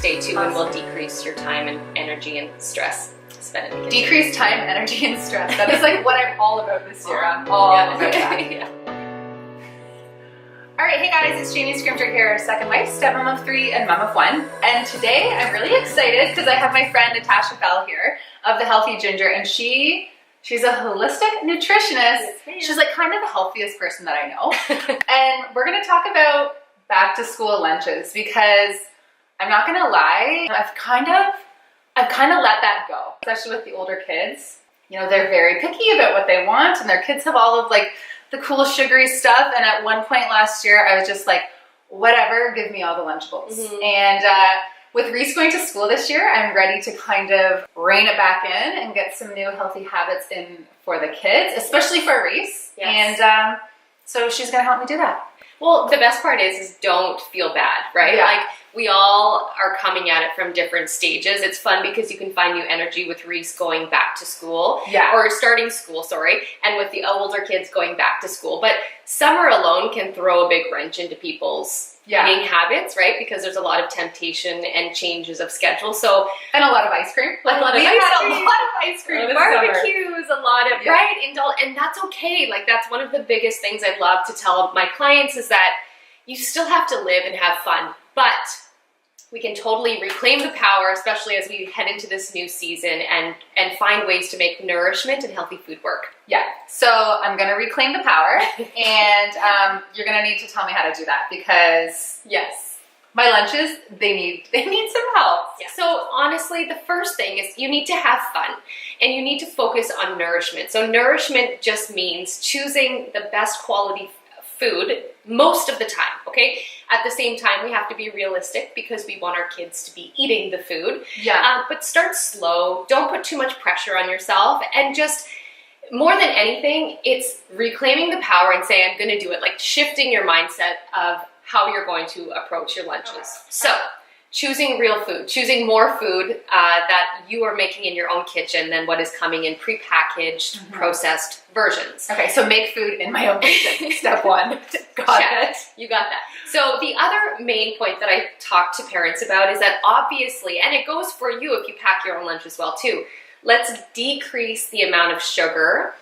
next day too, and will decrease your time and energy and stress spent in the kitchen. Decrease time, energy, and stress. That is like what I'm all about this year. I'm all about that. Yeah. All right, hey guys, it's Jamie Scrimgeour here, second wife, stepmom of 3, and mom of 1. And today I'm really excited because I have my friend Natasha Bell here of the Healthy Ginger, and she's a holistic nutritionist. She's like kind of the healthiest person that I know. And we're gonna talk about back to school lunches because I'm not gonna lie, I've kind of let that go, especially with the older kids. You know, they're very picky about what they want, and their kids have all of like the cool sugary stuff. And at one point last year, I was just like, whatever, give me all the Lunchables. Mm-hmm. And with Reese going to school this year, I'm ready to kind of rein it back in and get some new healthy habits in for the kids, especially for Reese. Yes. And so she's gonna help me do that. Well, the best part is don't feel bad, right? Yeah. Like we all are coming at it from different stages. It's fun because you can find new energy with Reese going back to school, or starting school, sorry, and with the older kids going back to school. But summer alone can throw a big wrench into people's eating habits, right? Because there's a lot of temptation and changes of schedule. So, and a lot of ice cream. Like we had a lot of ice cream, barbecues, a lot of and that's okay. Like that's one of the biggest things I love to tell my clients is that you still have to live and have fun, but we can totally reclaim the power, especially as we head into this new season and find ways to make nourishment and healthy food work. Yeah, so I'm gonna reclaim the power, and you're gonna need to tell me how to do that because my lunches, they need some help. Yeah. So honestly, the first thing is you need to have fun and you need to focus on nourishment. So nourishment just means choosing the best quality food most of the time, okay? At the same time, we have to be realistic because we want our kids to be eating the food. Yeah. But start slow. Don't put too much pressure on yourself, and just more than anything, it's reclaiming the power and saying, I'm going to do it. Like shifting your mindset of how you're going to approach your lunches. So choosing real food, choosing more food that you are making in your own kitchen than what is coming in prepackaged, processed versions. Okay, so make food in my own kitchen. Step 1. Got it. You got that. So the other main point that I talk to parents about is that obviously, and it goes for you if you pack your own lunch as well too, let's decrease the amount of sugar,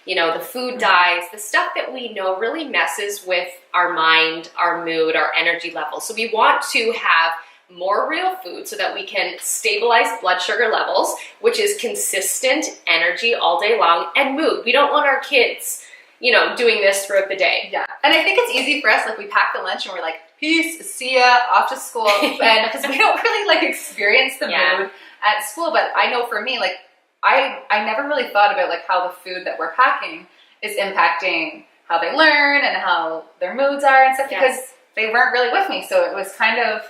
you know, the food dyes, the stuff that we know really messes with our mind, our mood, our energy levels. So we want to have more real food so that we can stabilize blood sugar levels, which is consistent energy all day long, and mood. We don't want our kids, you know, doing this throughout the day. Yeah. And I think it's easy for us, like we pack the lunch and we're like, peace, see ya, off to school. And because we don't really like experience the mood at school. But I know for me, like I never really thought about like how the food that we're packing is impacting how they learn and how their moods are and stuff, because they weren't really with me. So it was kind of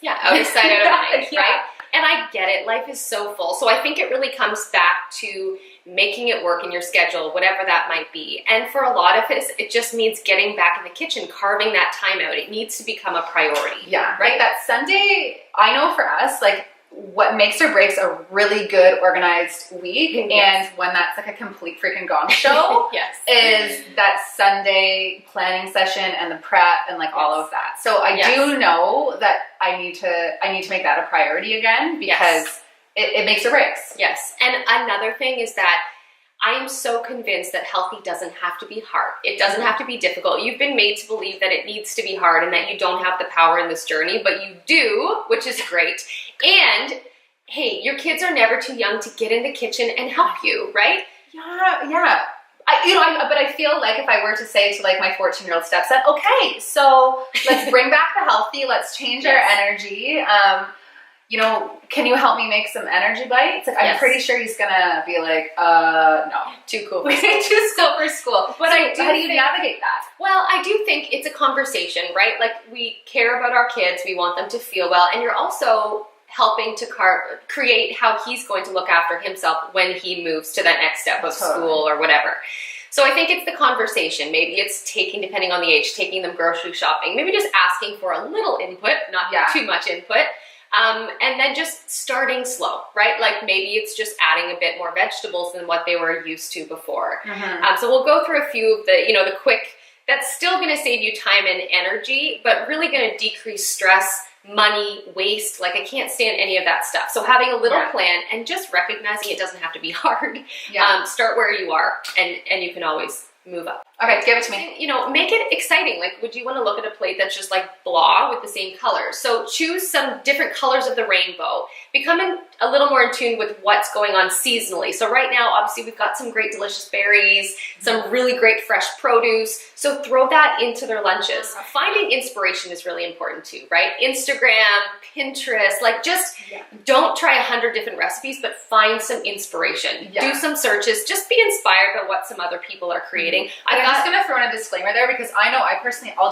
out of sight, out of mind, right? And I get it. Life is so full. So I think it really comes back to making it work in your schedule, whatever that might be. And for a lot of us, it just means getting back in the kitchen, carving that time out. It needs to become a priority. Yeah, right? That Sunday, I know for us, like what makes or breaks a really good organized week, and when that's like a complete freaking gong show, is that Sunday planning session and the prep and like all of that. So I do know that I need to make that a priority again because it makes or breaks. Yes. And another thing is that I am so convinced that healthy doesn't have to be hard. It doesn't have to be difficult. You've been made to believe that it needs to be hard and that you don't have the power in this journey, but you do, which is great. And hey, your kids are never too young to get in the kitchen and help you, right? Yeah. But I feel like if I were to say to like my 14-year-old stepson, okay, so let's bring back the healthy, let's change our energy. You know, can you help me make some energy bites? Like, I'm pretty sure he's gonna be like, no. Too cool. Too cool for school. But so how do you navigate that? Well, I do think it's a conversation, right? Like, we care about our kids, we want them to feel well, and you're also helping to create how he's going to look after himself when he moves to that next step of school or whatever. So I think it's the conversation. Maybe it's depending on the age, taking them grocery shopping, maybe just asking for a little input, not too much input. And then just starting slow, right? Like maybe it's just adding a bit more vegetables than what they were used to before. So we'll go through a few of the, the quick, that's still going to save you time and energy, but really going to decrease stress, money, waste. Like I can't stand any of that stuff. So having a little plan and just recognizing it doesn't have to be hard. Start where you are, and you can always move up. Okay, give it to me. You know, make it exciting. Like, would you want to look at a plate that's just like blah with the same colors? So choose some different colors of the rainbow. Becoming a little more in tune with what's going on seasonally. So right now, obviously, we've got some great delicious berries, some really great fresh produce. So throw that into their lunches. Finding inspiration is really important too, right? Instagram, Pinterest, like just don't try 100 different recipes, but find some inspiration. Do some searches. Just be inspired by what some other people are creating. I'm just going to throw in a disclaimer there, because I know I personally, I'll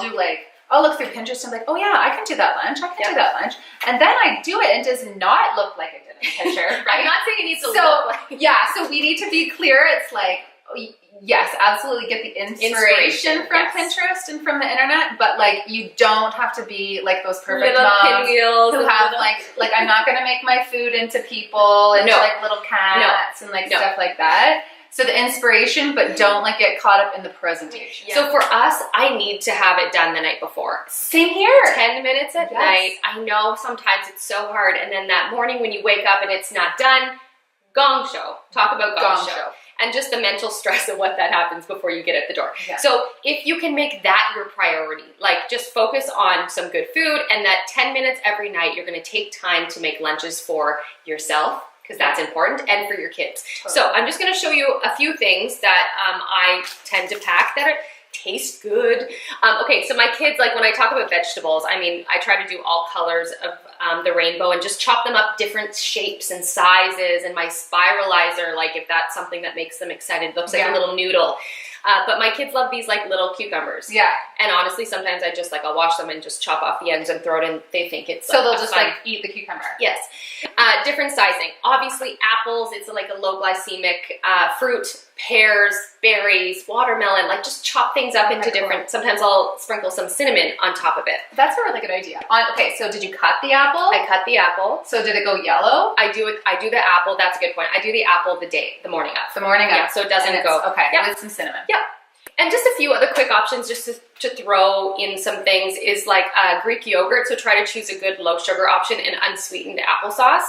look through Pinterest and be like, oh yeah, I can do that lunch. I can do that lunch. And then I do it and it does not look like it did in the picture. Right? I'm not saying it needs to look like. So we need to be clear. It's like, yes, absolutely get the inspiration from Pinterest and from the internet, but like you don't have to be like those perfect little moms pinwheels who have like I'm not going to make my food into people and like little cats and like stuff like that. So the inspiration, but don't like get caught up in the presentation. So for us, I need to have it done the night before. Same here. 10 minutes at night. I know sometimes it's so hard. And then that morning when you wake up and it's not done, gong show. Talk about gong show. And just the mental stress of what that happens before you get at the door. So if you can make that your priority, like just focus on some good food, and that 10 minutes every night, you're going to take time to make lunches for yourself, because that's important, and for your kids. So I'm just going to show you a few things that I tend to pack that taste good. Okay, so my kids, like when I talk about vegetables, I mean, I try to do all colors of the rainbow and just chop them up different shapes and sizes, and my spiralizer, like if that's something that makes them excited, looks like a little noodle. But my kids love these like little cucumbers. And honestly, sometimes I'll wash them and just chop off the ends and throw it in. They think it's so they'll just like eat the cucumber. Yes. Different sizing. Obviously apples, it's like a low glycemic fruit, pears, berries, watermelon, like just chop things up into different, sometimes I'll sprinkle some cinnamon on top of it. That's a really good idea. Okay, so did you cut the apple? I cut the apple. So did it go yellow? I do the apple, that's a good point. I do the apple the morning of. The morning of. Yeah, so it doesn't go. Okay, with some cinnamon. Yeah. And just a few other quick options just to throw in some things is like Greek yogurt. So try to choose a good low sugar option and unsweetened applesauce.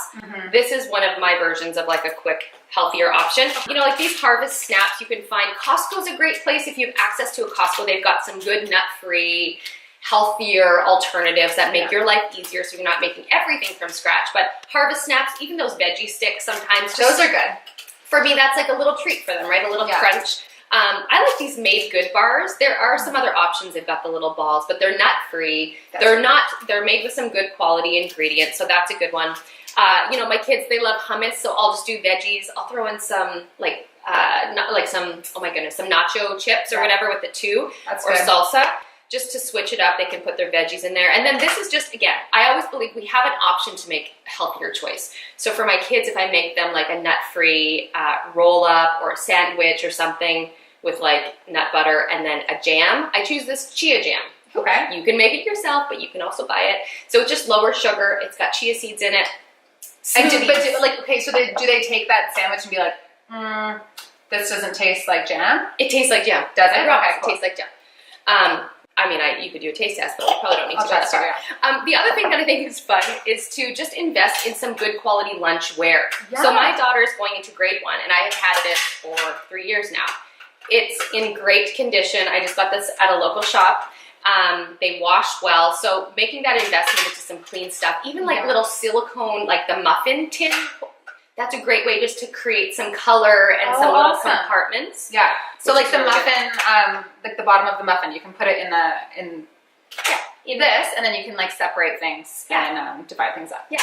This is one of my versions of like a quick, healthier option. You know, like these harvest snaps you can find. Costco's a great place if you have access to a Costco. They've got some good nut-free, healthier alternatives that make your life easier, so you're not making everything from scratch. But harvest snaps, even those veggie sticks sometimes. Those are good. For me, that's like a little treat for them, right? A little crunch. I like these Made Good bars. There are some other options. They've got the little balls, but they're nut-free. They're made with some good quality ingredients, so that's a good one. You know, my kids, they love hummus, so I'll just do veggies. I'll throw in some some nacho chips or whatever with the two, or salsa. Just to switch it up, they can put their veggies in there. And then this is just, again, I always believe we have an option to make a healthier choice. So for my kids, if I make them like a nut-free roll-up or a sandwich or something with like nut butter and then a jam, I choose this chia jam. Okay. You can make it yourself, but you can also buy it. So it's just lower sugar. It's got chia seeds in it. So do they take that sandwich and be like, this doesn't taste like jam? It tastes like jam. Does it? Okay, cool. It tastes like jam. I mean, you could do a taste test, but we probably don't need to go that far. The other thing that I think is fun is to just invest in some good quality lunchware. So my daughter's going into grade 1, and I have had it for 3 years now. It's in great condition. I just got this at a local shop. They wash well, so making that investment into some clean stuff, even like little silicone, like the muffin tin, that's a great way just to create some color and some little compartments. Yeah. So like the muffin, like the bottom of the muffin, you can put it in this, and then you can like separate things and divide things up. Yeah.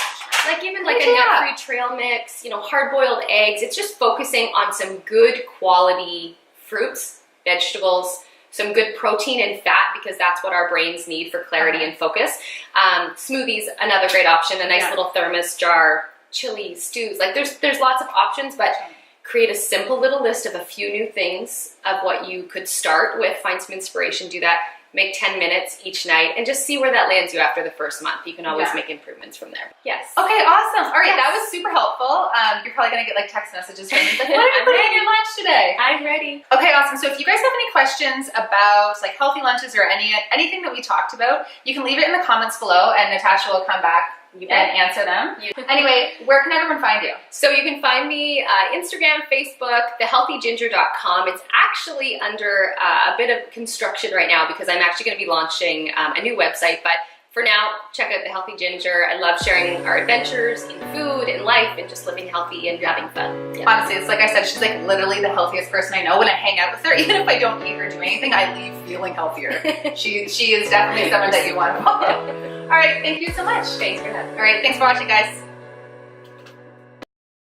Like even like a nut-free trail mix, you know, hard-boiled eggs. It's just focusing on some good quality fruits, vegetables, some good protein and fat, because that's what our brains need for clarity and focus. Smoothies, another great option, a nice little thermos jar, chili, stews. Like there's lots of options, but create a simple little list of a few new things of what you could start with, find some inspiration, do that, make 10 minutes each night, and just see where that lands you after the first month. You can always make improvements from there. Yes. Okay, awesome. All right, that was super helpful. You're probably gonna get like text messages from me like, what are you putting in your lunch today? I'm ready. Okay, awesome. So if you guys have any questions about like healthy lunches or anything that we talked about, you can leave it in the comments below, and Natasha will come back and answer them. Anyway, where can everyone find you? So you can find me Instagram, Facebook, thehealthyginger.com. It's actually under a bit of construction right now because I'm actually going to be launching a new website. But for now, check out The Healthy Ginger. I love sharing our adventures in food and life and just living healthy and having fun. Yeah. Honestly, it's like I said, she's like literally the healthiest person I know. When I hang out with her, even if I don't eat or do anything, I leave feeling healthier. She is definitely someone that you want to follow. All right, thank you so much. Thanks for having me. All right, thanks for watching, guys.